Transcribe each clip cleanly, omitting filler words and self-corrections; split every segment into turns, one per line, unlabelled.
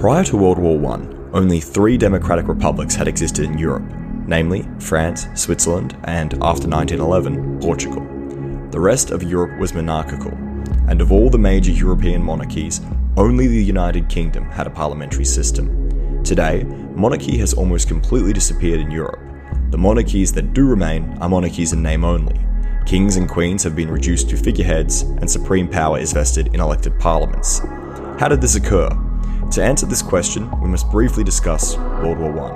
Prior to World War I, only 3 democratic republics had existed in Europe, namely France, Switzerland, and after 1911, Portugal. The rest of Europe was monarchical, and of all the major European monarchies, only the United Kingdom had a parliamentary system. Today, monarchy has almost completely disappeared in Europe. The monarchies that do remain are monarchies in name only. Kings and queens have been reduced to figureheads, and supreme power is vested in elected parliaments. How did this occur? To answer this question, we must briefly discuss World War I.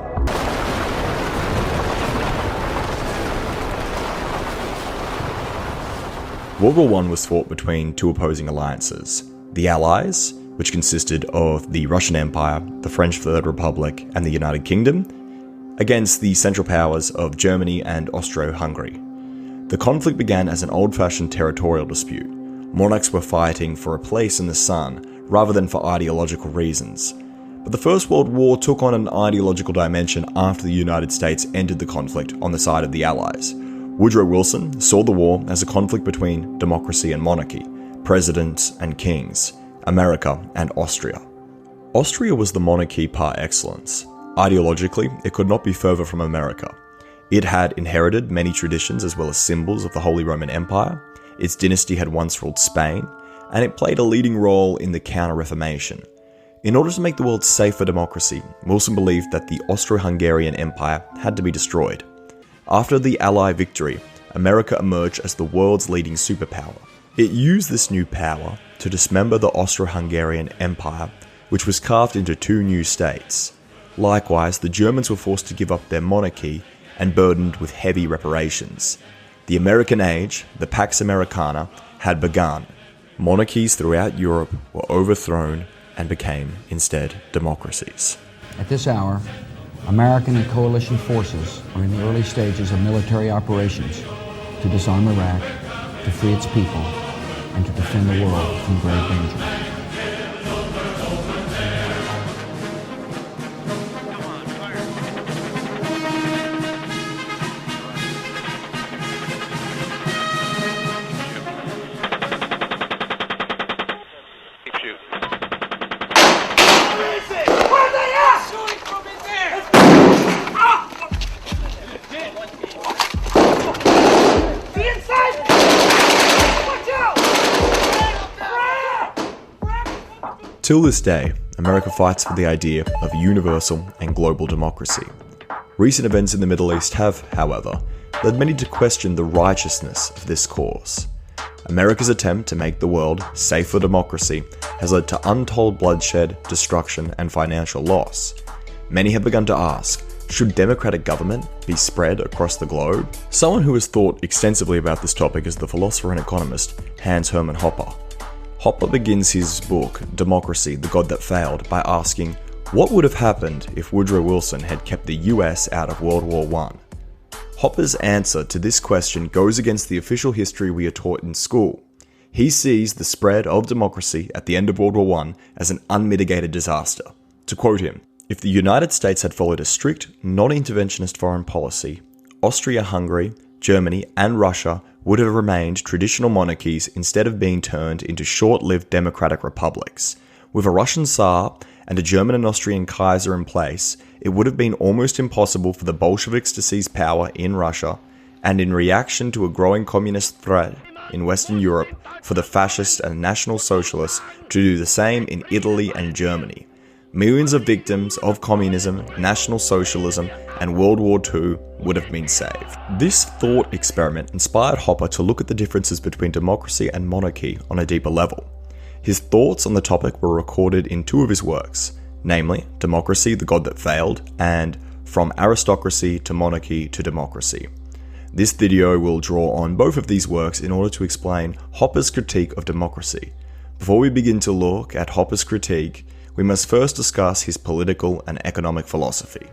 World War I was fought between 2 opposing alliances: the Allies, which consisted of the Russian Empire, the French Third Republic, and the United Kingdom, against the Central Powers of Germany and Austro-Hungary. The conflict began as an old-fashioned territorial dispute. Monarchs were fighting for a place in the sun, rather than for ideological reasons. But the First World War took on an ideological dimension after the United States entered the conflict on the side of the Allies. Woodrow Wilson saw the war as a conflict between democracy and monarchy, presidents and kings, America and Austria. Austria was the monarchy par excellence. Ideologically, it could not be further from America. It had inherited many traditions as well as symbols of the Holy Roman Empire. Its dynasty had once ruled Spain, and it played a leading role in the Counter-Reformation. In order to make the world safe for democracy, Wilson believed that the Austro-Hungarian Empire had to be destroyed. After the Allied victory, America emerged as the world's leading superpower. It used this new power to dismember the Austro-Hungarian Empire, which was carved into 2 new states. Likewise, the Germans were forced to give up their monarchy and burdened with heavy reparations. The American Age, the Pax Americana, had begun. Monarchies throughout Europe were overthrown and became instead democracies.
At this hour, American and coalition forces are in the early stages of military operations to disarm Iraq, to free its people, and to defend the world from grave danger.
Till this day, America fights for the idea of universal and global democracy. Recent events in the Middle East have, however, led many to question the righteousness of this cause. America's attempt to make the world safe for democracy has led to untold bloodshed, destruction, and financial loss. Many have begun to ask, should democratic government be spread across the globe? Someone who has thought extensively about this topic is the philosopher and economist Hans Hermann Hoppe. Hoppe begins his book, Democracy, the God That Failed, by asking, what would have happened if Woodrow Wilson had kept the US out of World War I? Hoppe's answer to this question goes against the official history we are taught in school. He sees the spread of democracy at the end of World War I as an unmitigated disaster. To quote him, if the United States had followed a strict, non-interventionist foreign policy, Austria-Hungary, Germany, and Russia would have remained traditional monarchies instead of being turned into short-lived democratic republics. With a Russian Tsar and a German and Austrian Kaiser in place, it would have been almost impossible for the Bolsheviks to seize power in Russia, and in reaction to a growing communist threat in Western Europe, for the fascist and National Socialists to do the same in Italy and Germany. Millions of victims of communism, National Socialism, and World War II would have been saved. This thought experiment inspired Hoppe to look at the differences between democracy and monarchy on a deeper level. His thoughts on the topic were recorded in 2 of his works, namely Democracy, the God That Failed, and From Aristocracy to Monarchy to Democracy. This video will draw on both of these works in order to explain Hoppe's critique of democracy. Before we begin to look at Hoppe's critique, we must first discuss his political and economic philosophy.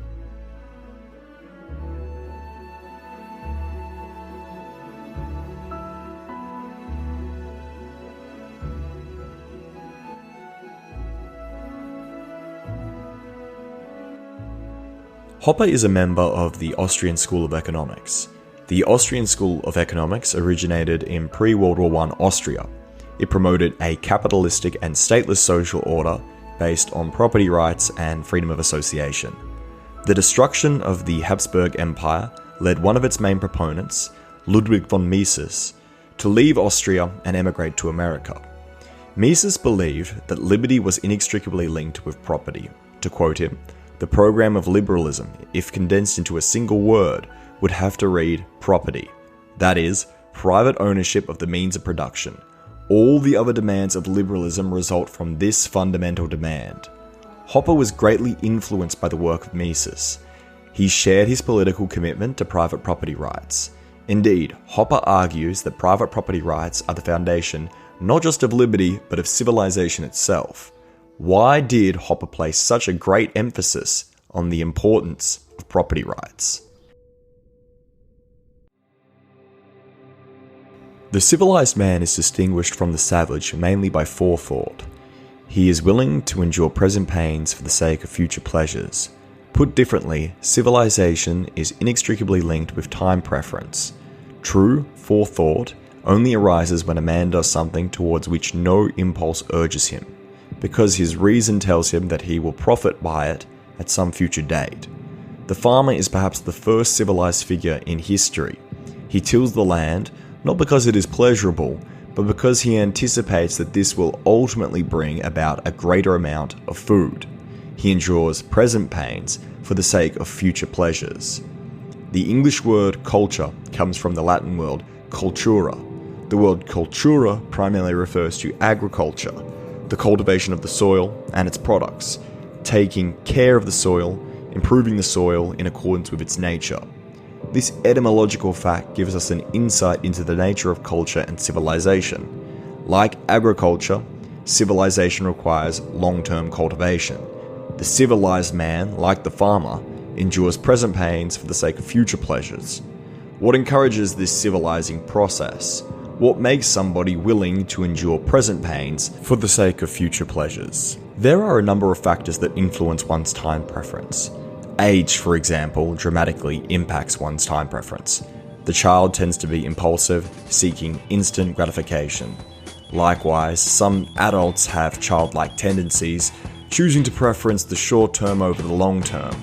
Hoppe is a member of the Austrian School of Economics. The Austrian School of Economics originated in pre-World War I Austria. It promoted a capitalistic and stateless social order based on property rights and freedom of association. The destruction of the Habsburg Empire led one of its main proponents, Ludwig von Mises, to leave Austria and emigrate to America. Mises believed that liberty was inextricably linked with property. To quote him, "The program of liberalism, if condensed into a single word, would have to read property. That is, private ownership of the means of production. All the other demands of liberalism result from this fundamental demand." Hopper was greatly influenced by the work of Mises. He shared his political commitment to private property rights. Indeed, Hopper argues that private property rights are the foundation not just of liberty, but of civilization itself. Why did Hopper place such a great emphasis on the importance of property rights? The civilized man is distinguished from the savage mainly by forethought. He is willing to endure present pains for the sake of future pleasures. Put differently, civilization is inextricably linked with time preference. True forethought only arises when a man does something towards which no impulse urges him, because his reason tells him that he will profit by it at some future date. The farmer is perhaps the first civilized figure in history. He tills the land, not because it is pleasurable, but because he anticipates that this will ultimately bring about a greater amount of food. He endures present pains for the sake of future pleasures. The English word culture comes from the Latin word cultura. The word cultura primarily refers to agriculture, the cultivation of the soil and its products, taking care of the soil, improving the soil in accordance with its nature. This etymological fact gives us an insight into the nature of culture and civilization. Like agriculture, civilization requires long-term cultivation. The civilized man, like the farmer, endures present pains for the sake of future pleasures. What encourages this civilizing process? What makes somebody willing to endure present pains for the sake of future pleasures? There are a number of factors that influence one's time preference. Age, for example, dramatically impacts one's time preference. The child tends to be impulsive, seeking instant gratification. Likewise, some adults have childlike tendencies, choosing to preference the short term over the long term.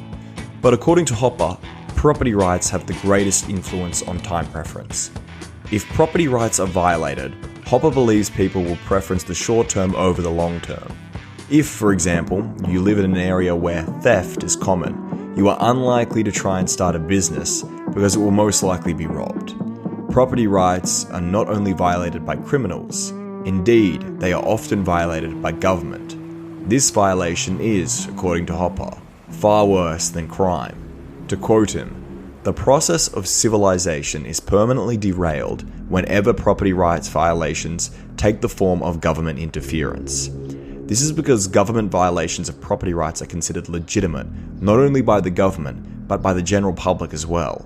But according to Hopper, property rights have the greatest influence on time preference. If property rights are violated, Hopper believes people will preference the short term over the long term. If, for example, you live in an area where theft is common, you are unlikely to try and start a business because it will most likely be robbed. Property rights are not only violated by criminals, indeed, they are often violated by government. This violation is, according to Hopper, far worse than crime. To quote him, "The process of civilization is permanently derailed whenever property rights violations take the form of government interference. This is because government violations of property rights are considered legitimate, not only by the government, but by the general public as well.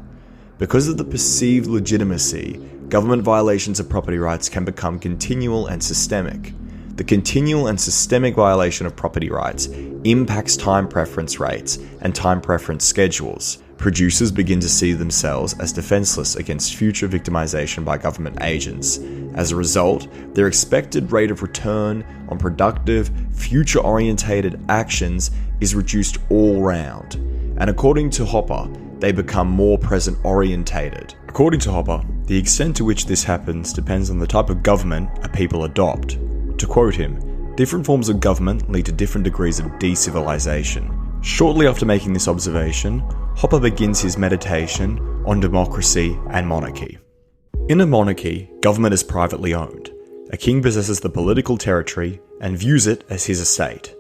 Because of the perceived legitimacy, government violations of property rights can become continual and systemic. The continual and systemic violation of property rights impacts time preference rates and time preference schedules. Producers begin to see themselves as defenseless against future victimization by government agents. As a result, their expected rate of return on productive, future-orientated actions is reduced all round. And according to Hopper, they become more present-orientated. According to Hopper, the extent to which this happens depends on the type of government a people adopt. To quote him, "Different forms of government lead to different degrees of decivilization." Shortly after making this observation, Hopper begins his meditation on democracy and monarchy. In a monarchy, government is privately owned. A king possesses the political territory and views it as his estate.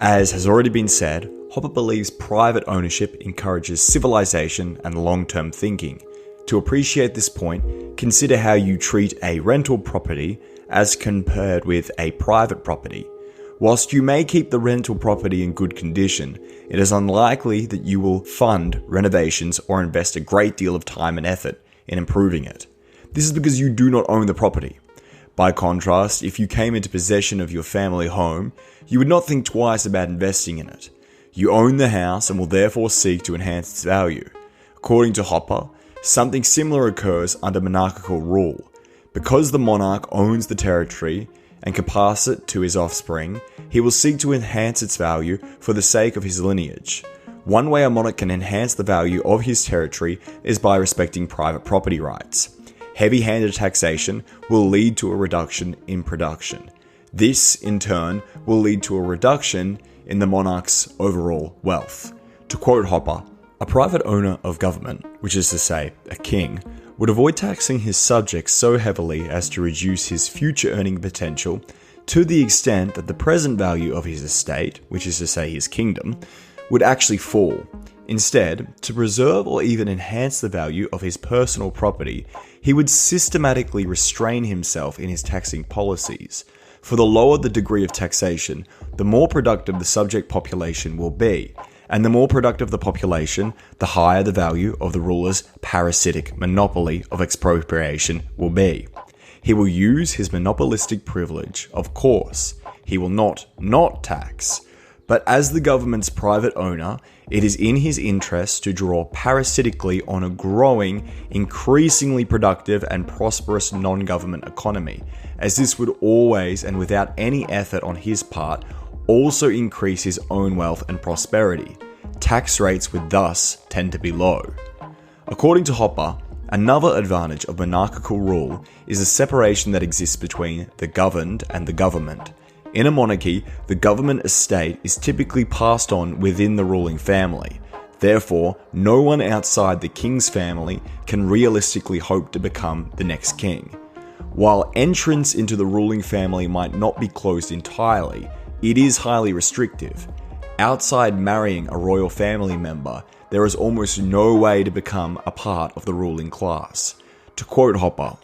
As has already been said, Hopper believes private ownership encourages civilization and long-term thinking. To appreciate this point, consider how you treat a rental property as compared with a private property. Whilst you may keep the rental property in good condition, it is unlikely that you will fund renovations or invest a great deal of time and effort in improving it. This is because you do not own the property. By contrast, if you came into possession of your family home, you would not think twice about investing in it. You own the house and will therefore seek to enhance its value. According to Hopper, something similar occurs under monarchical rule. Because the monarch owns the territory and can pass it to his offspring, he will seek to enhance its value for the sake of his lineage. One way a monarch can enhance the value of his territory is by respecting private property rights. Heavy-handed taxation will lead to a reduction in production. This, in turn, will lead to a reduction in the monarch's overall wealth. To quote Hopper, "A private owner of government, which is to say, a king, would avoid taxing his subjects so heavily as to reduce his future earning potential to the extent that the present value of his estate, which is to say his kingdom, would actually fall. Instead, to preserve or even enhance the value of his personal property, he would systematically restrain himself in his taxing policies. For the lower the degree of taxation, the more productive the subject population will be, and the more productive the population, the higher the value of the ruler's parasitic monopoly of expropriation will be. He will use his monopolistic privilege, of course. He will not tax. But as the government's private owner, it is in his interest to draw parasitically on a growing, increasingly productive and prosperous non-government economy, as this would always, and without any effort on his part, also increase his own wealth and prosperity. Tax rates would thus tend to be low." According to Hopper, another advantage of monarchical rule is the separation that exists between the governed and the government. In a monarchy, the government estate is typically passed on within the ruling family. Therefore, no one outside the king's family can realistically hope to become the next king. While entrance into the ruling family might not be closed entirely, it is highly restrictive. Outside marrying a royal family member, there is almost no way to become a part of the ruling class. To quote Hopper,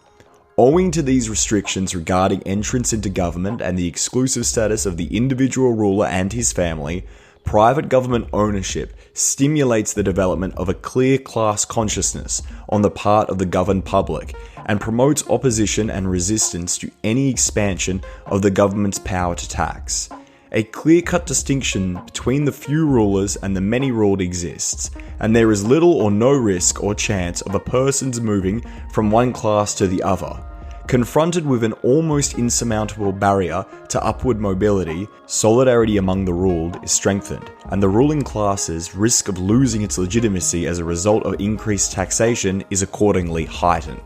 "Owing to these restrictions regarding entrance into government and the exclusive status of the individual ruler and his family, private government ownership stimulates the development of a clear class consciousness on the part of the governed public and promotes opposition and resistance to any expansion of the government's power to tax. A clear-cut distinction between the few rulers and the many ruled exists, and there is little or no risk or chance of a person's moving from one class to the other. Confronted with an almost insurmountable barrier to upward mobility, solidarity among the ruled is strengthened, and the ruling class's risk of losing its legitimacy as a result of increased taxation is accordingly heightened."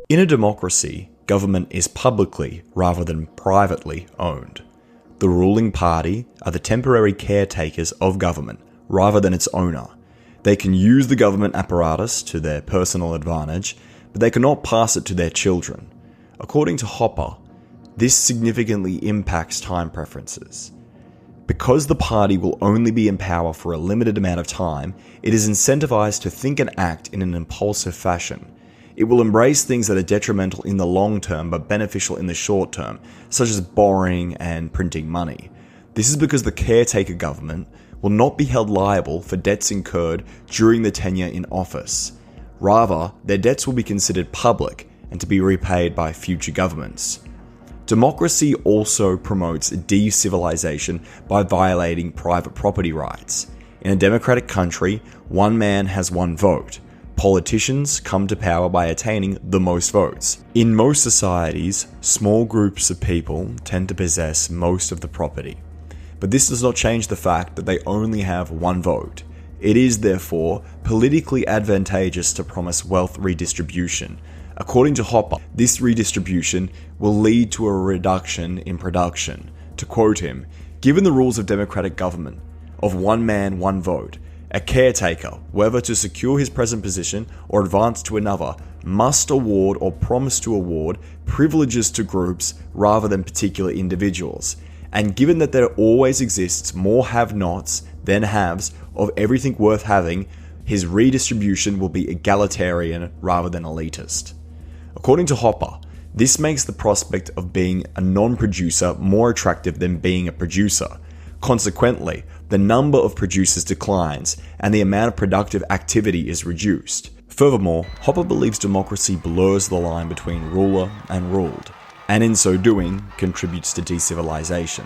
In a democracy, government is publicly rather than privately owned. The ruling party are the temporary caretakers of government rather than its owner. They can use the government apparatus to their personal advantage, but they cannot pass it to their children. According to Hopper, this significantly impacts time preferences. Because the party will only be in power for a limited amount of time, it is incentivized to think and act in an impulsive fashion. It will embrace things that are detrimental in the long term but beneficial in the short term, such as borrowing and printing money. This is because the caretaker government will not be held liable for debts incurred during the tenure in office. Rather, their debts will be considered public and to be repaid by future governments. Democracy also promotes de-civilization by violating private property rights. In a democratic country, one man has one vote. Politicians come to power by attaining the most votes. In most societies, small groups of people tend to possess most of the property. But this does not change the fact that they only have one vote. It is, therefore, politically advantageous to promise wealth redistribution. According to Hopper, this redistribution will lead to a reduction in production. To quote him, "Given the rules of democratic government, of one man, one vote, a caretaker, whether to secure his present position or advance to another, must award or promise to award privileges to groups rather than particular individuals. And given that there always exists more have-nots than haves of everything worth having, his redistribution will be egalitarian rather than elitist." According to Hopper, this makes the prospect of being a non-producer more attractive than being a producer. Consequently, the number of producers declines and the amount of productive activity is reduced. Furthermore, Hopper believes democracy blurs the line between ruler and ruled, and in so doing, contributes to decivilization.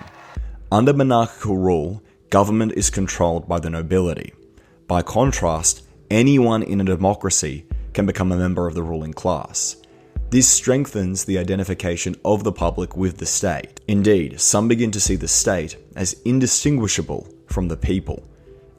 Under monarchical rule, government is controlled by the nobility. By contrast, anyone in a democracy can become a member of the ruling class. This strengthens the identification of the public with the state. Indeed, some begin to see the state as indistinguishable from the people.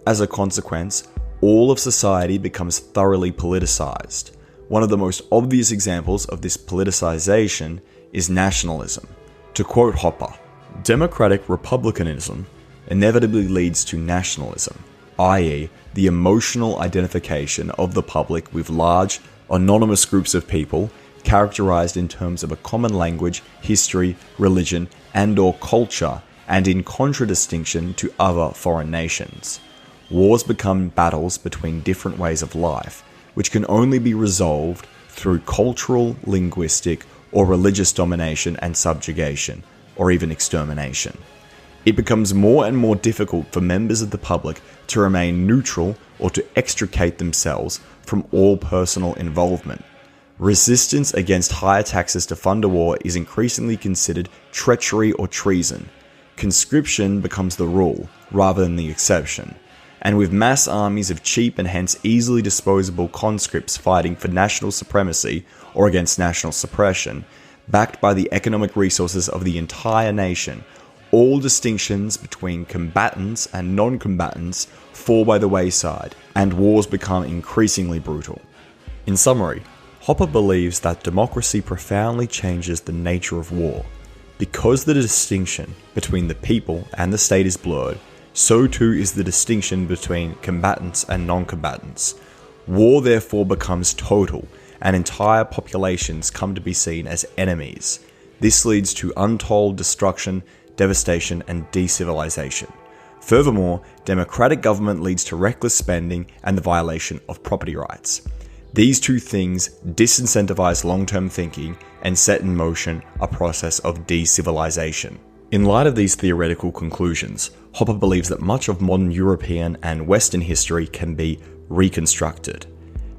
As a consequence, all of society becomes thoroughly politicized. One of the most obvious examples of this politicization is nationalism. To quote Hopper, "Democratic republicanism inevitably leads to nationalism, i.e., the emotional identification of the public with large, anonymous groups of people characterized in terms of a common language, history, religion, and/or culture, and in contradistinction to other foreign nations. Wars become battles between different ways of life, which can only be resolved through cultural, linguistic, or religious domination and subjugation, or even extermination. It becomes more and more difficult for members of the public to remain neutral or to extricate themselves from all personal involvement. Resistance against higher taxes to fund a war is increasingly considered treachery or treason. Conscription becomes the rule, rather than the exception. And with mass armies of cheap and hence easily disposable conscripts fighting for national supremacy or against national suppression, backed by the economic resources of the entire nation, all distinctions between combatants and non-combatants fall by the wayside, and wars become increasingly brutal. In summary, Hopper believes that democracy profoundly changes the nature of war. Because the distinction between the people and the state is blurred, so too is the distinction between combatants and non-combatants. War therefore becomes total, and entire populations come to be seen as enemies. This leads to untold destruction, devastation, and decivilization. Furthermore, democratic government leads to reckless spending and the violation of property rights. These two things disincentivize long-term thinking and set in motion a process of decivilization. In light of these theoretical conclusions, Hopper believes that much of modern European and Western history can be reconstructed.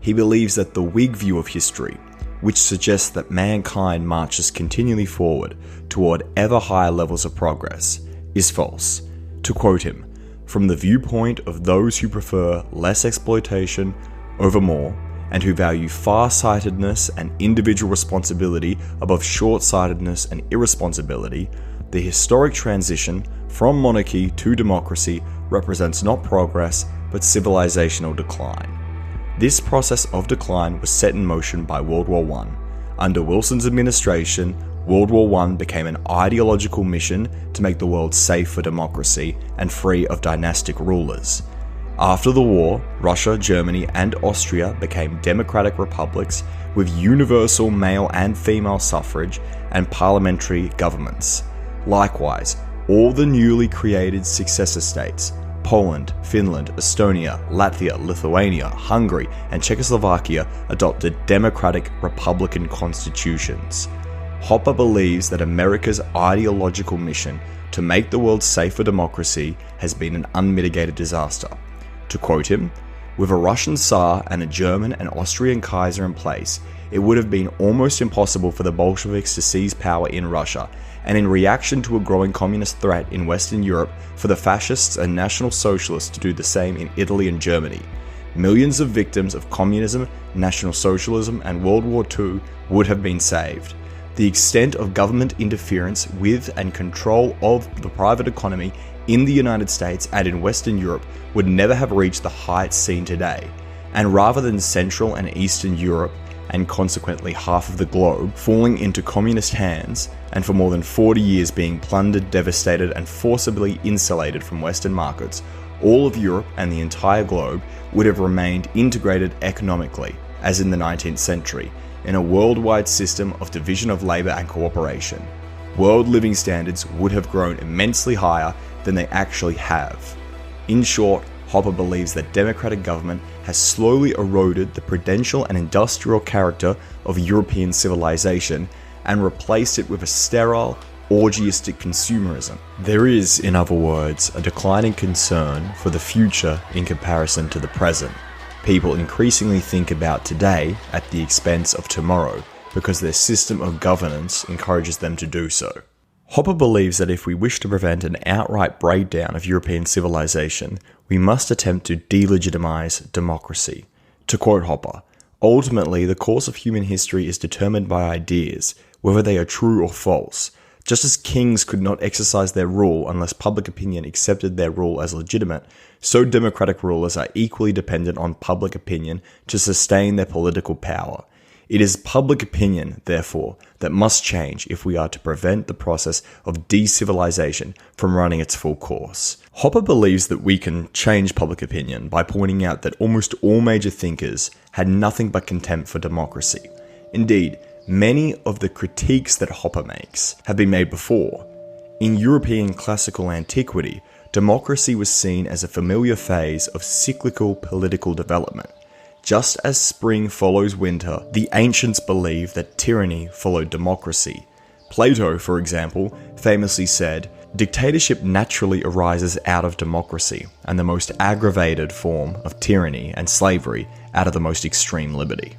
He believes that the Whig view of history, which suggests that mankind marches continually forward toward ever higher levels of progress, is false. To quote him, "From the viewpoint of those who prefer less exploitation over more, and who value far-sightedness and individual responsibility above short-sightedness and irresponsibility, the historic transition from monarchy to democracy represents not progress, but civilizational decline. This process of decline was set in motion by World War I. Under Wilson's administration, World War I became an ideological mission to make the world safe for democracy and free of dynastic rulers. After the war, Russia, Germany, and Austria became democratic republics with universal male and female suffrage and parliamentary governments. Likewise, all the newly created successor states, Poland, Finland, Estonia, Latvia, Lithuania, Hungary, and Czechoslovakia adopted democratic republican constitutions. Hopper believes that America's ideological mission to make the world safe for democracy has been an unmitigated disaster. To quote him, "With a Russian Tsar and a German and Austrian Kaiser in place, it would have been almost impossible for the Bolsheviks to seize power in Russia, and in reaction to a growing communist threat in Western Europe, for the fascists and National Socialists to do the same in Italy and Germany. Millions of victims of communism, National Socialism, and World War II would have been saved. The extent of government interference with and control of the private economy in the United States and in Western Europe would never have reached the heights seen today, and rather than Central and Eastern Europe, and consequently half of the globe, falling into communist hands, and for more than 40 years being plundered, devastated, and forcibly insulated from Western markets, all of Europe and the entire globe would have remained integrated economically, as in the 19th century, in a worldwide system of division of labor and cooperation. World living standards would have grown immensely higher than they actually have. In short, Hopper believes that democratic government has slowly eroded the prudential and industrial character of European civilization and replaced it with a sterile, orgiastic consumerism. There is, in other words, a declining concern for the future in comparison to the present. People increasingly think about today at the expense of tomorrow because their system of governance encourages them to do so. Hopper believes that if we wish to prevent an outright breakdown of European civilization, we must attempt to delegitimize democracy. To quote Hopper, Ultimately, the course of human history is determined by ideas, whether they are true or false. Just as kings could not exercise their rule unless public opinion accepted their rule as legitimate, so democratic rulers are equally dependent on public opinion to sustain their political power. It is public opinion, therefore, that must change if we are to prevent the process of de-civilization from running its full course. Hopper believes that we can change public opinion by pointing out that almost all major thinkers had nothing but contempt for democracy. Indeed, many of the critiques that Hopper makes have been made before. In European classical antiquity, democracy was seen as a familiar phase of cyclical political development. Just as spring follows winter, the ancients believed that tyranny followed democracy. Plato, for example, famously said, "Dictatorship naturally arises out of democracy, and the most aggravated form of tyranny and slavery out of the most extreme liberty."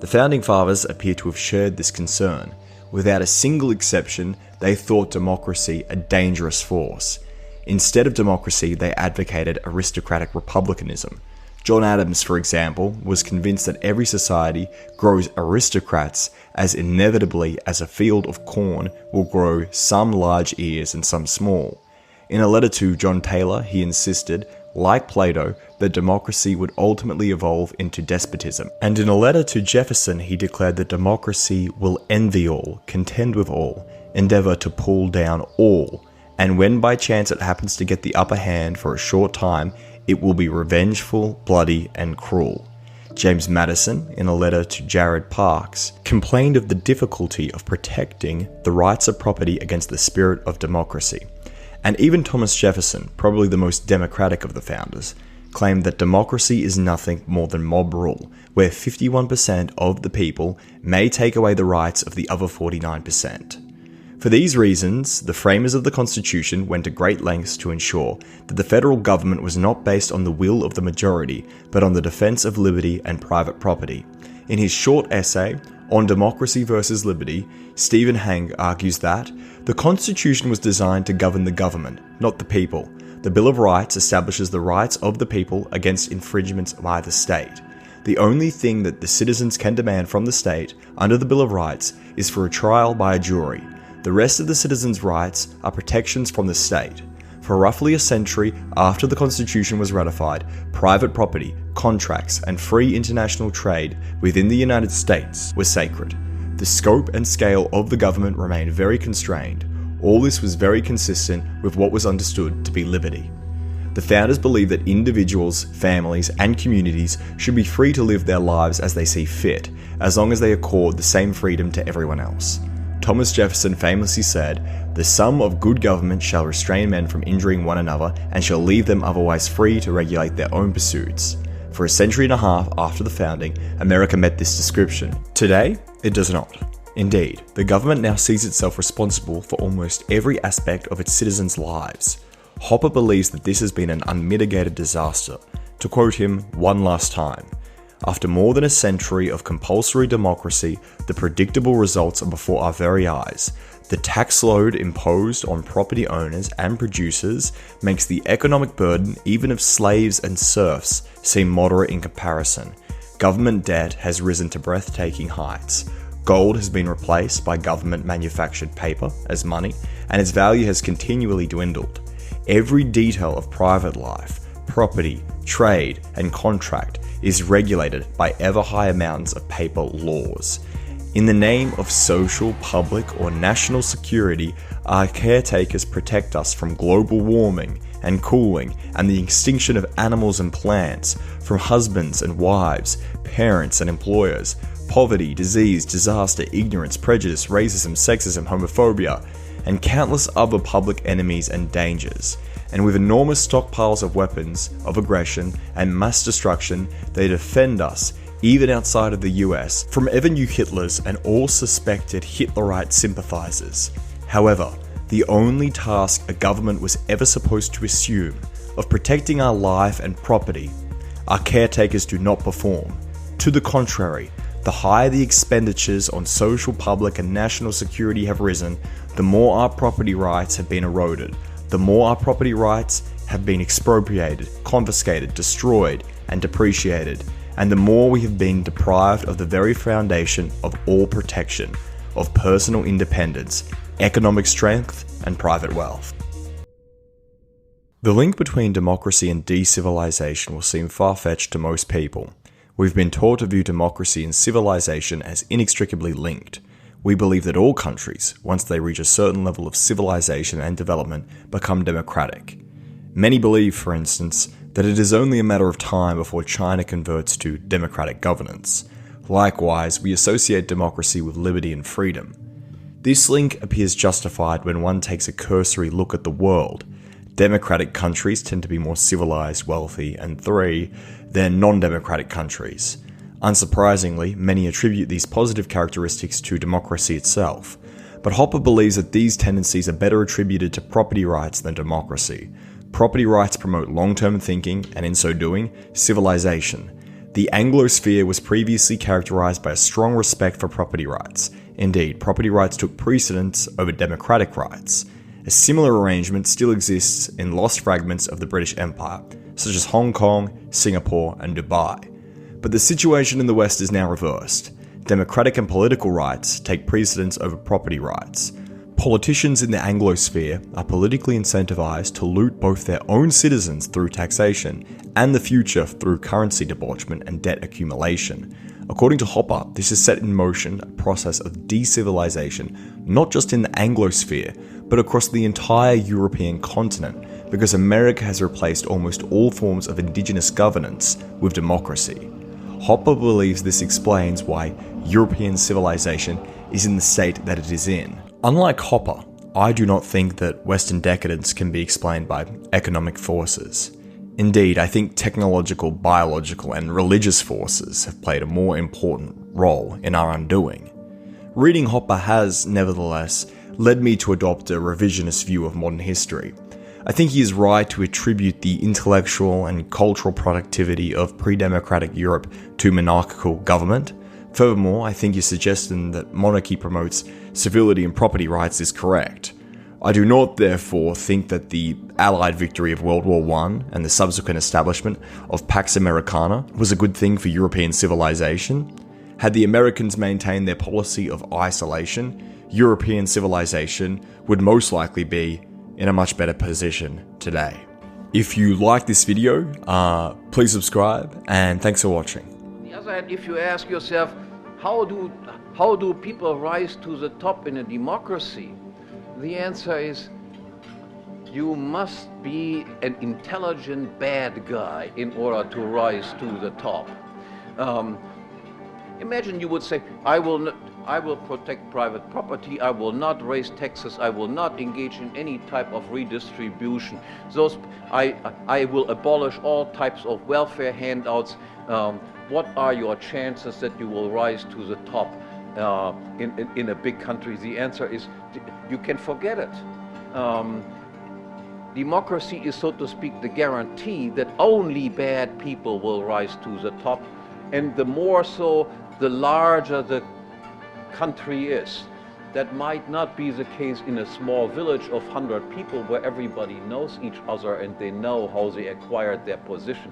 The Founding Fathers appear to have shared this concern. Without a single exception, they thought democracy a dangerous force. Instead of democracy, they advocated aristocratic republicanism. John Adams, for example, was convinced that every society grows aristocrats as inevitably as a field of corn will grow some large ears and some small. In a letter to John Taylor, he insisted, like Plato, that democracy would ultimately evolve into despotism. And in a letter to Jefferson, he declared that democracy will envy all, contend with all, endeavour to pull down all, and when by chance it happens to get the upper hand for a short time, it will be revengeful, bloody, and cruel. James Madison, in a letter to Jared Parks, complained of the difficulty of protecting the rights of property against the spirit of democracy. And even Thomas Jefferson, probably the most democratic of the founders, claimed that democracy is nothing more than mob rule, where 51% of the people may take away the rights of the other 49%. For these reasons, the framers of the Constitution went to great lengths to ensure that the federal government was not based on the will of the majority, but on the defense of liberty and private property. In his short essay, On Democracy versus Liberty, Stephen Hang argues that the Constitution was designed to govern the government, not the people. The Bill of Rights establishes the rights of the people against infringements by the state. The only thing that the citizens can demand from the state under the Bill of Rights is for a trial by a jury. The rest of the citizens' rights are protections from the state. For roughly a century after the Constitution was ratified, private property, contracts, and free international trade within the United States were sacred. The scope and scale of the government remained very constrained. All this was very consistent with what was understood to be liberty. The founders believed that individuals, families, and communities should be free to live their lives as they see fit, as long as they accord the same freedom to everyone else. Thomas Jefferson famously said, "The sum of good government shall restrain men from injuring one another, and shall leave them otherwise free to regulate their own pursuits." For a century and a half after the founding, America met this description. Today, it does not. Indeed, the government now sees itself responsible for almost every aspect of its citizens' lives. Hopper believes that this has been an unmitigated disaster. To quote him one last time, "After more than a century of compulsory democracy, the predictable results are before our very eyes. The tax load imposed on property owners and producers makes the economic burden even of slaves and serfs seem moderate in comparison. Government debt has risen to breathtaking heights. Gold has been replaced by government-manufactured paper as money, and its value has continually dwindled. Every detail of private life, property, trade, and contract is regulated by ever higher mountains of paper laws. In the name of social, public, or national security, our caretakers protect us from global warming and cooling and the extinction of animals and plants, from husbands and wives, parents and employers, poverty, disease, disaster, ignorance, prejudice, racism, sexism, homophobia, and countless other public enemies and dangers. And with enormous stockpiles of weapons of aggression and mass destruction, they defend us, even outside of the US, from ever-new Hitlers and all suspected Hitlerite sympathizers. However, the only task a government was ever supposed to assume, of protecting our life and property, our caretakers do not perform. To the contrary, the higher the expenditures on social, public, and national security have risen, the more our property rights have been eroded. The more our property rights have been expropriated, confiscated, destroyed, and depreciated, and the more we have been deprived of the very foundation of all protection, of personal independence, economic strength, and private wealth. The link between democracy and de-civilization will seem far-fetched to most people. We've been taught to view democracy and civilization as inextricably linked. We believe that all countries, once they reach a certain level of civilization and development, become democratic. Many believe, for instance, that it is only a matter of time before China converts to democratic governance. Likewise, we associate democracy with liberty and freedom. This link appears justified when one takes a cursory look at the world. Democratic countries tend to be more civilized, wealthy, and free than non-democratic countries. Unsurprisingly, many attribute these positive characteristics to democracy itself, but Hopper believes that these tendencies are better attributed to property rights than democracy. Property rights promote long-term thinking, and in so doing, civilization. The Anglosphere was previously characterized by a strong respect for property rights. Indeed, property rights took precedence over democratic rights. A similar arrangement still exists in lost fragments of the British Empire, such as Hong Kong, Singapore, and Dubai. But the situation in the West is now reversed. Democratic and political rights take precedence over property rights. Politicians in the Anglosphere are politically incentivized to loot both their own citizens through taxation and the future through currency debauchement and debt accumulation. According to Hopper, this has set in motion a process of de-civilization, not just in the Anglosphere, but across the entire European continent, because America has replaced almost all forms of indigenous governance with democracy. Hopper believes this explains why European civilization is in the state that it is in. Unlike Hopper, I do not think that Western decadence can be explained by economic forces. Indeed, I think technological, biological, and religious forces have played a more important role in our undoing. Reading Hopper has, nevertheless, led me to adopt a revisionist view of modern history. I think he is right to attribute the intellectual and cultural productivity of pre-democratic Europe to monarchical government. Furthermore, I think his suggestion that monarchy promotes civility and property rights is correct. I do not, therefore, think that the Allied victory of World War I and the subsequent establishment of Pax Americana was a good thing for European civilization. Had the Americans maintained their policy of isolation, European civilization would most likely be in a much better position today. If you like this video, please subscribe, and thanks for watching.
On the other hand, if you ask yourself, how do people rise to the top in a democracy? The answer is, you must be an intelligent bad guy in order to rise to the top. Imagine you would say, I will protect private property, I will not raise taxes, I will not engage in any type of redistribution. I will abolish all types of welfare handouts. What are your chances that you will rise to the top in a big country? The answer is, you can forget it. Democracy is, so to speak, the guarantee that only bad people will rise to the top, and the more so, the larger the country is. That might not be the case in a small village of 100 people where everybody knows each other and they know how they acquired their position.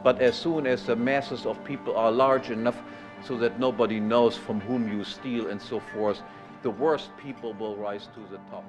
But as soon as the masses of people are large enough so that nobody knows from whom you steal and so forth, the worst people will rise to the top.